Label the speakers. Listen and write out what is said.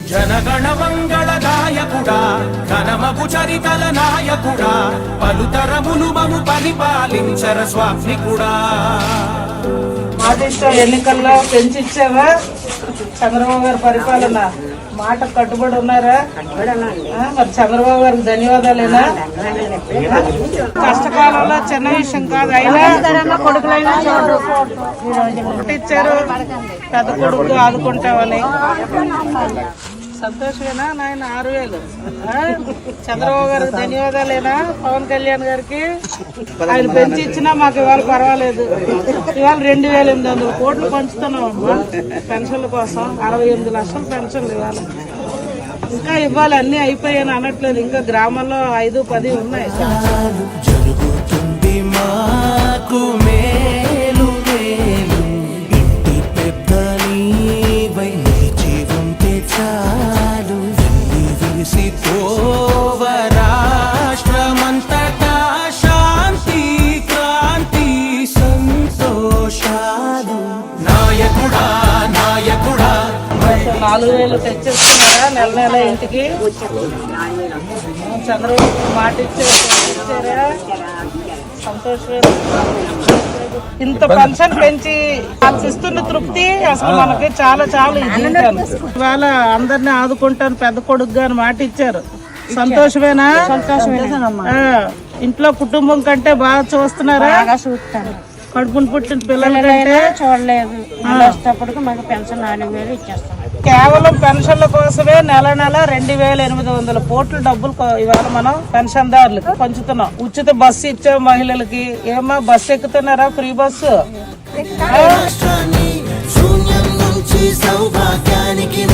Speaker 1: జనగణ మంగళ గాయకుడా ఘనమగు చరితల నాయకుడా పలుతరములు మము పరిపాలించర స్వామికుడా.
Speaker 2: మాటిష్టం ఎన్నికల్లో పెంచిచ్చావా? చంద్రబాబు గారి పరిపాలన మాట కట్టుబడి ఉన్నారా? మరి చంద్రబాబు గారికి ధన్యవాదాలేనా? కష్టకాలంలో చిన్న విషయం కాదు, అయినా కొడుకులైనా ఇచ్చారు పెద్ద కొడుకు ఆదుకుంటామని. సంతోషమేనా నాయన? 6,000 చంద్రబాబు గారికి ధన్యవాదాలేనా? పవన్ కళ్యాణ్ గారికి ఆయన పెంచి ఇచ్చినా మాకు ఇవాళ పర్వాలేదు. ఇవాళ 2,800 కోట్లు పంచుతున్నాం అమ్మా పెన్షన్ల కోసం. 68 లక్షల పెన్షన్లు ఇవాళ. ఇంకా ఇవ్వాలి, అన్ని అయిపోయాను అనట్లేదు. ఇంకా గ్రామంలో 5-10 ఉన్నాయి.
Speaker 1: రాష్ట్రమంతటా శాంతి క్రాంతి సంతోషాలు. నాయకుడా నాయకుడా
Speaker 2: 4,000 తెచ్చేస్తున్నారా నెల నెల ఇంటికి? చంద్రబాబు మాట ఇచ్చారా? సంతోషమే. ఇంత పెన్షన్ పెంచి ఇస్తున్న తృప్తి అసలు మనకి చాలా చాలా. ఇవాళ అందరినీ ఆదుకుంటాను పెద్ద కొడుకు అని మాట ఇచ్చారు. సంతోషమేనా? ఇంట్లో కుటుంబం కంటే బాగా చూస్తున్నారా? కడుపును పుట్టిన పిల్లలకంటే
Speaker 3: చూడలేదు. మాకు పెన్షన్ 4,000 ఇచ్చేస్తాం.
Speaker 2: కేవలం పెన్షన్ల కోసమే నెల నెల 2,800 కోట్ల డబ్బులు ఇవాళ మనం పెన్షన్దారులకు పంచుతున్నాం. ఉచిత బస్సు ఇచ్చాం మహిళలకి. ఏమా బస్సు ఎక్కుతున్నారా? Free bus.
Speaker 1: శూన్యం నుంచి సౌభాగ్యానికి